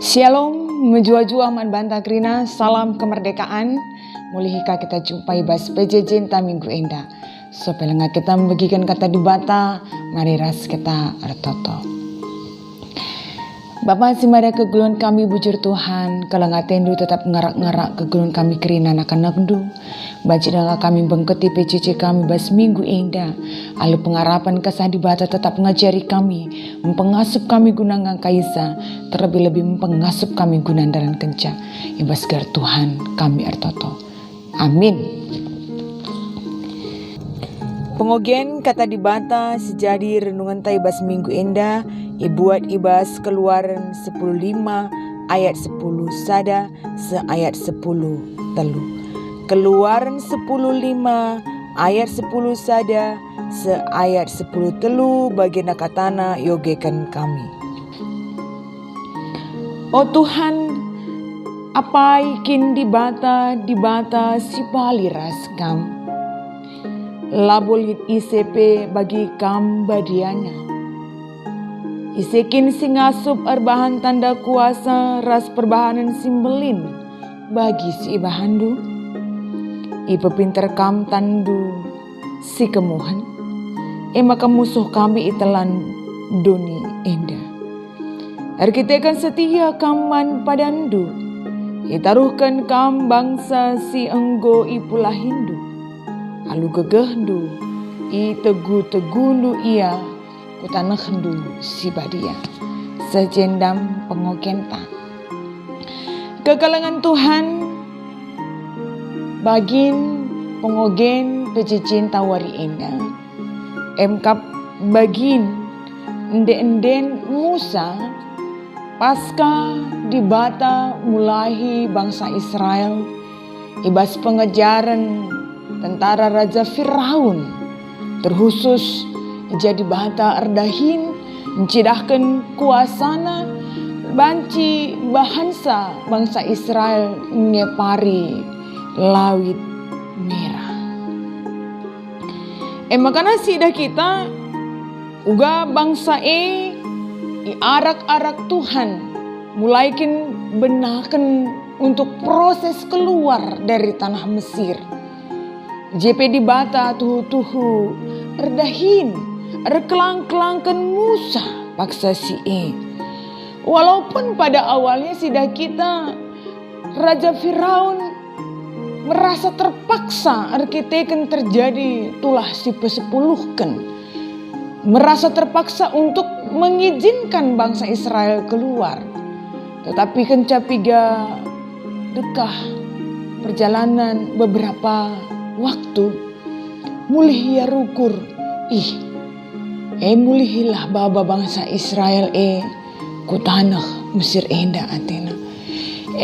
Shalom, menjua-jua man banta krina, salam kemerdekaan. Mulihika kita jumpai bas PJJ ta minggu enda. So pelenga kita membagikan kata di bata, mari ras kita artoto. Bapa simada keguluan kami bujur Tuhan, kalang atendu tetap ngarak-ngarak keguluan kami kerina nakan-nakendu. Baca dengan kami bengketi PJJ kami bas minggu enda. Alu pengarapan kesah di bata tetap ngajari kami, mempengasup kami gunangan kaisa, terlebih-lebih mempengasup kami gunandaran kenca. Ibas gar Tuhan kami artoto. Amin. Pengogen kata di bata sejadi renungan taibas minggu enda ibuat ibas Keluaran 10:5 ayat 10 sada seayat 10 telu. Keluaran 10:5 ayat 10 sada seayat 10 telu bagian katana yogekan kami. Oh Tuhan, apa ikin di bata si bali raskam. Labulit ICP bagi kam badiana. Isekin singasup arbahan tanda kuasa ras perbahanan simbelin bagi si ibahandu. Ipe pinter kam tandu si kemuhan. Maka musuh kami itelan doni enda. Arkitekan setia kaman padandu. Itaruhkan kam bangsa si enggo ipulah Hindu. Alu gegehdu, i tegu-tegundu ia, kutanahdu si badia. Sejendam pengogenta. Kekalangan Tuhan, bagin pengogen pejejin tawari enda. Emkap bagin ende-enden Musa, pasca dibata mulahi bangsa Israel, ibas pengejaran tentara Raja Firaun terkhusus jadi bata ardahin mencidahkan kuasana banci bahansa bangsa Israel ngepari lawit merah. Makana sidah kita uga bangsa arak-arak Tuhan mulaikin benakan untuk proses keluar dari tanah Mesir. JP di bata tuhu-tuhu erdahin erkelang-kelangkan Musa paksa si Walaupun pada awalnya sidah kita Raja Firaun merasa terpaksa arkiteken terjadi tulah si pesepuluhkan. Merasa terpaksa untuk mengizinkan bangsa Israel keluar. Tetapi kencapiga dekah perjalanan beberapa waktu mulih ya rukur mulihilah baba bangsa Israel ku tanah Mesir enda atena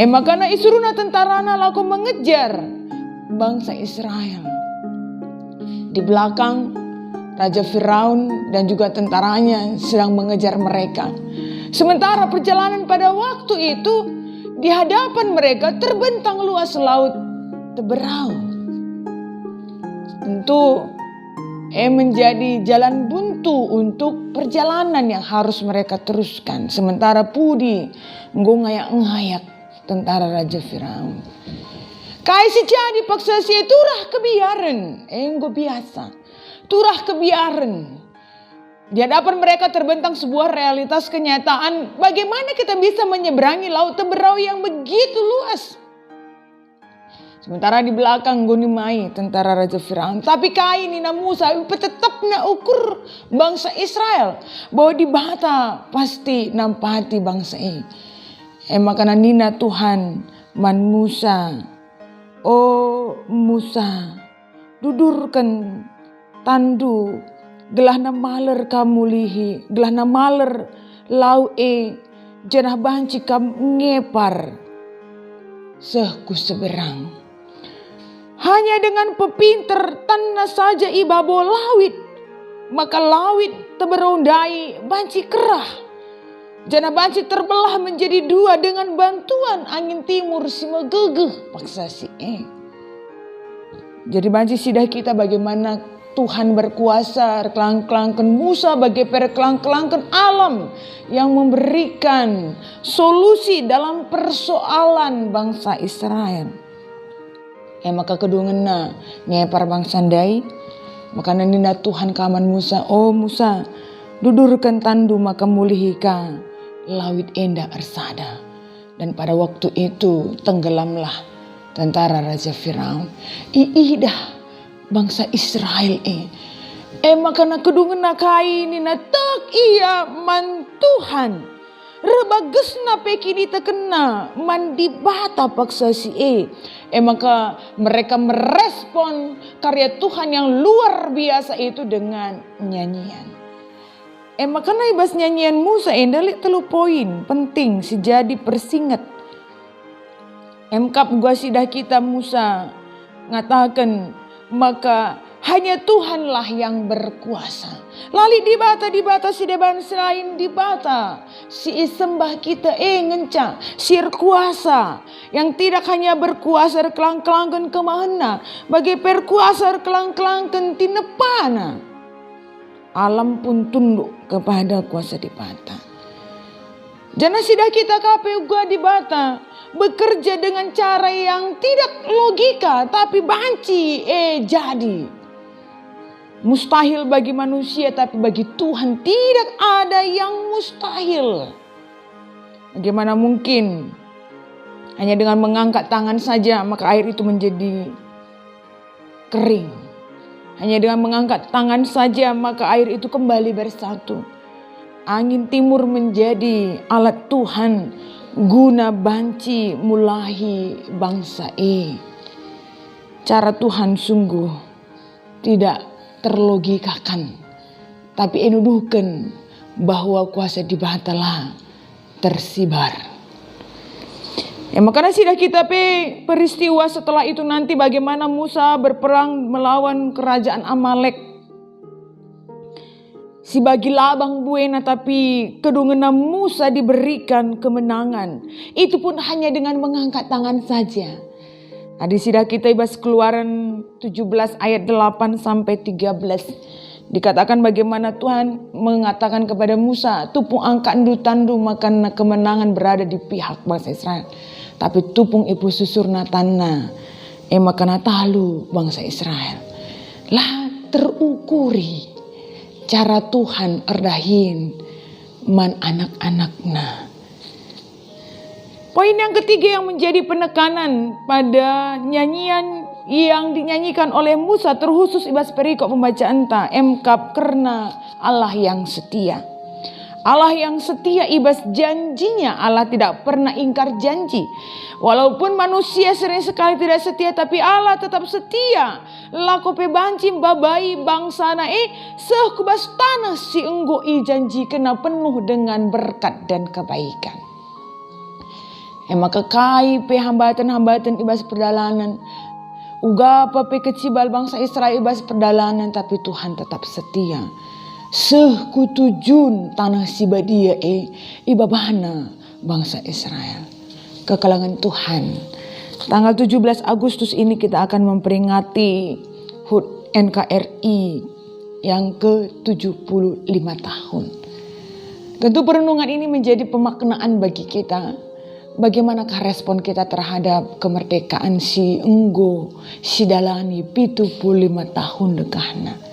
makana isuruna tentarana laku mengejar bangsa Israel. Di belakang Raja Firaun dan juga tentaranya sedang mengejar mereka. Sementara perjalanan pada waktu itu di hadapan mereka terbentang luas laut Teberau. Tentu menjadi jalan buntu untuk perjalanan yang harus mereka teruskan. Sementara Pudi ngayak-ngayak tentara Raja Firaun. Kai si jadi paksa si turah kebiaran. Enggo biasa. Turah kebiaran. Di hadapan mereka terbentang sebuah realitas kenyataan. Bagaimana kita bisa menyeberangi laut Teberau yang begitu luas. Sementara di belakang gonimai tentara Raja Firaun. Tapi kain Nina Musa tetap na ukur bangsa Israel. Bahwa di bata pasti nampati bangsa makana Nina Tuhan man Musa. Oh Musa, dudurkan tandu. Gelah na maler kamulihi. Gelah na maler lau janah banci kam ngepar. Sehku seberang. Hanya dengan pepinter tanah saja ibabo lawit. Maka lawit teberondai banci kerah. Jana banci terbelah menjadi dua dengan bantuan angin timur si megegeh paksa si Jadi banci sidah kita bagaimana Tuhan berkuasa, kelang-kelangkan Musa bagai perkelang-kelangkan alam yang memberikan solusi dalam persoalan bangsa Israel. Maka kedungena nyepar bangsa dai, maka nandina Tuhan kaman Musa, oh Musa, dudurkan tandu maka mulihika lawit endah arsada. Dan pada waktu itu tenggelamlah tentara Raja Firaun. Iidah bangsa Israel maka na kedungan na kaini na tak iya man Tuhan. Rebages na pekini terkena mandi bata paksa si maka mereka merespon karya Tuhan yang luar biasa itu dengan nyanyian. Maka na ibas nyanyian Musa endalik telu poin penting si jadi persingat. Emkap gua sidah kita Musa ngatakan maka hanya Tuhanlah yang berkuasa. Lali di bata si deban selain di bata si sembah kita ngenca sir kuasa yang tidak hanya berkuasa kelang-kelangkan kemana bagi perkuasa kelang-kelangkan tinepana. Alam pun tunduk kepada kuasa di bata. Jangan sidah kita KPU gua di bata bekerja dengan cara yang tidak logika tapi banci jadi. Mustahil bagi manusia tapi bagi Tuhan tidak ada yang mustahil. Bagaimana mungkin hanya dengan mengangkat tangan saja maka air itu menjadi kering. Hanya dengan mengangkat tangan saja maka air itu kembali bersatu. Angin timur menjadi alat Tuhan guna banci mulahi bangsa Cara Tuhan sungguh tidak terlogikakan. Tapi enuduhkan bahwa kuasa di batalah tersibar. Makanya sudah kita peristiwa setelah itu nanti bagaimana Musa berperang melawan kerajaan Amalek. Si bagi labang buena tapi kedungena Musa diberikan kemenangan. Itu pun hanya dengan mengangkat tangan saja. Di sidah kita ibas Keluaran 17 ayat 8 sampai 13. Dikatakan bagaimana Tuhan mengatakan kepada Musa, tupung angkat tandu makan kemenangan berada di pihak bangsa Israel. Tapi tupung ibu susurna tanah makana talu bangsa Israel. Lah terukuri cara Tuhan erdahin man anak-anakna. Poin yang ketiga yang menjadi penekanan pada nyanyian yang dinyanyikan oleh Musa terkhusus ibas perikop pembacaan ta emkap karena Allah yang setia. Allah yang setia ibas janjinya, Allah tidak pernah ingkar janji. Walaupun manusia sering sekali tidak setia tapi Allah tetap setia. Lakope banci babai bangsa na sekubas tanah si enggo janji kena penuh dengan berkat dan kebaikan. Maka kai hambatan-hambatan ibas perjalanan. Uga apa kecibal bangsa Israel ibas perjalanan tapi Tuhan tetap setia. Sekutujun tanah sibadia ibabana bangsa Israel. Kekalangan Tuhan. Tanggal 17 Agustus ini kita akan memperingati HUT NKRI yang ke-75 tahun. Tentu perenungan ini menjadi pemaknaan bagi kita. Bagaimanakah respon kita terhadap kemerdekaan si enggo si dalani 75 tahun dekahna.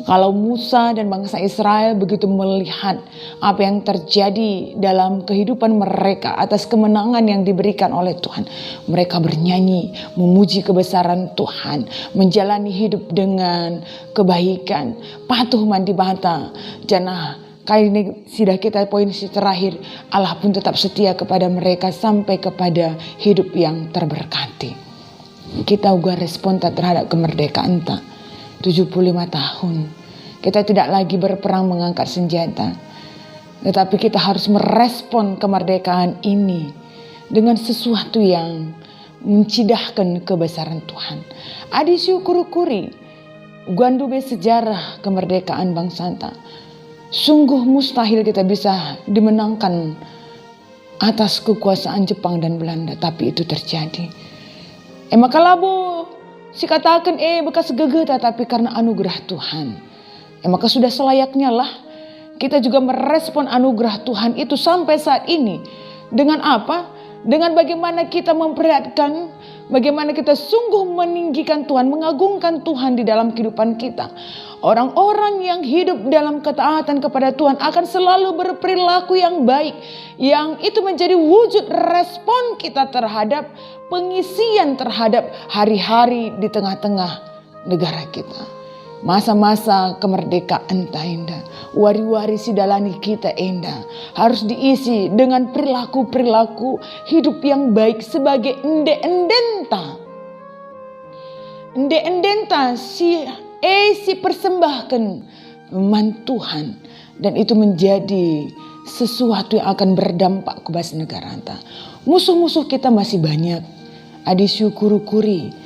Kalau Musa dan bangsa Israel begitu melihat apa yang terjadi dalam kehidupan mereka atas kemenangan yang diberikan oleh Tuhan. Mereka bernyanyi, memuji kebesaran Tuhan, menjalani hidup dengan kebaikan, patuh mandi bata. Janah, kali ini sudah kita poin terakhir, Allah pun tetap setia kepada mereka sampai kepada hidup yang terberkati. Kita juga respon terhadap kemerdekaan tak. 75 tahun. Kita tidak lagi berperang mengangkat senjata. Tetapi kita harus merespon kemerdekaan ini dengan sesuatu yang mencidahkan kebesaran Tuhan. Adi syukur-kuri guandube sejarah kemerdekaan bangsa kita. Sungguh mustahil kita bisa dimenangkan atas kekuasaan Jepang dan Belanda. Tapi itu terjadi. Maka labu Si katakan bekas gegeta tapi karena anugerah Tuhan. Maka sudah selayaknya lah kita juga merespon anugerah Tuhan itu sampai saat ini. Dengan apa? Dengan bagaimana kita memperlihatkan, bagaimana kita sungguh meninggikan Tuhan, mengagungkan Tuhan di dalam kehidupan kita. Orang-orang yang hidup dalam ketaatan kepada Tuhan akan selalu berperilaku yang baik. Yang itu menjadi wujud respon kita terhadap pengisian terhadap hari-hari di tengah-tengah negara kita. Masa-masa kemerdekaan ta indah, wari-wari sidalani kita indah harus diisi dengan perilaku-perilaku hidup yang baik sebagai ende-endenta. Ende-endenta si persembahkan man Tuhan, dan itu menjadi sesuatu yang akan berdampak ke bas negara anta. Musuh-musuh kita masih banyak. Adi syukuri.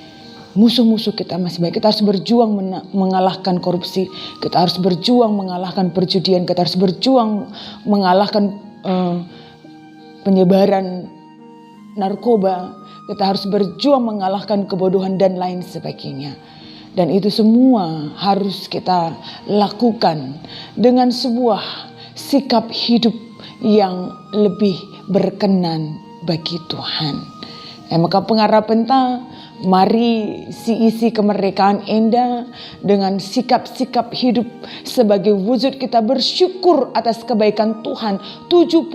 Musuh-musuh kita masih banyak. Kita harus berjuang mengalahkan korupsi. Kita harus berjuang mengalahkan perjudian. Kita harus berjuang mengalahkan penyebaran narkoba. Kita harus berjuang mengalahkan kebodohan dan lain sebagainya. Dan itu semua harus kita lakukan dengan sebuah sikap hidup yang lebih berkenan bagi Tuhan. Maka pengharapan ta, mari isi kemerdekaan enda dengan sikap-sikap hidup sebagai wujud kita bersyukur atas kebaikan Tuhan. 75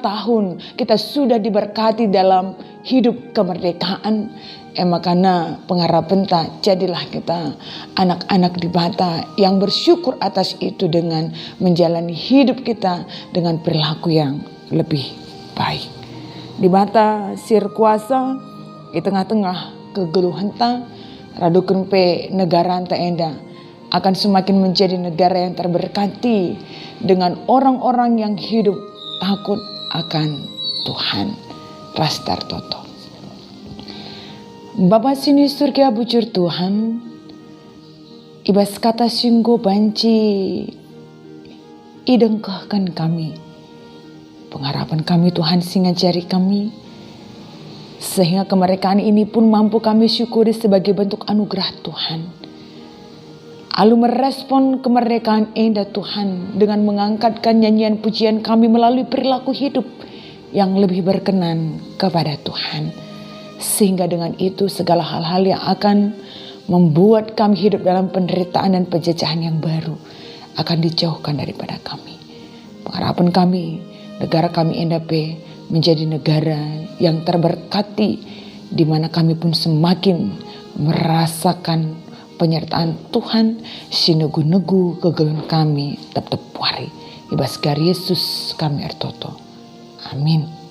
tahun kita sudah diberkati dalam hidup kemerdekaan. Makanya pengharapan ta, jadilah kita anak-anak di Bata yang bersyukur atas itu dengan menjalani hidup kita dengan perilaku yang lebih baik. Di Bata sir kuasa di tengah-tengah kegeluhan ta, radukan pe negara anta enda akan semakin menjadi negara yang terberkati dengan orang-orang yang hidup takut akan Tuhan. Rastar Toto. Bapa sini surga bujur Tuhan, ibas kata sungguh banci idengkahkan kami. Pengharapan kami Tuhan singajari kami, sehingga kemerdekaan ini pun mampu kami syukuri sebagai bentuk anugerah Tuhan. Lalu merespon kemerdekaan indah Tuhan dengan mengangkatkan nyanyian pujian kami melalui perilaku hidup yang lebih berkenan kepada Tuhan. Sehingga dengan itu segala hal-hal yang akan membuat kami hidup dalam penderitaan dan penjajahan yang baru akan dijauhkan daripada kami. Pengharapan kami, negara kami NDP menjadi negara yang terberkati, di mana kami pun semakin merasakan penyertaan Tuhan, sinegu-negu kegelun kami tetap wari. Ibas Yesus kami ertoto. Amin.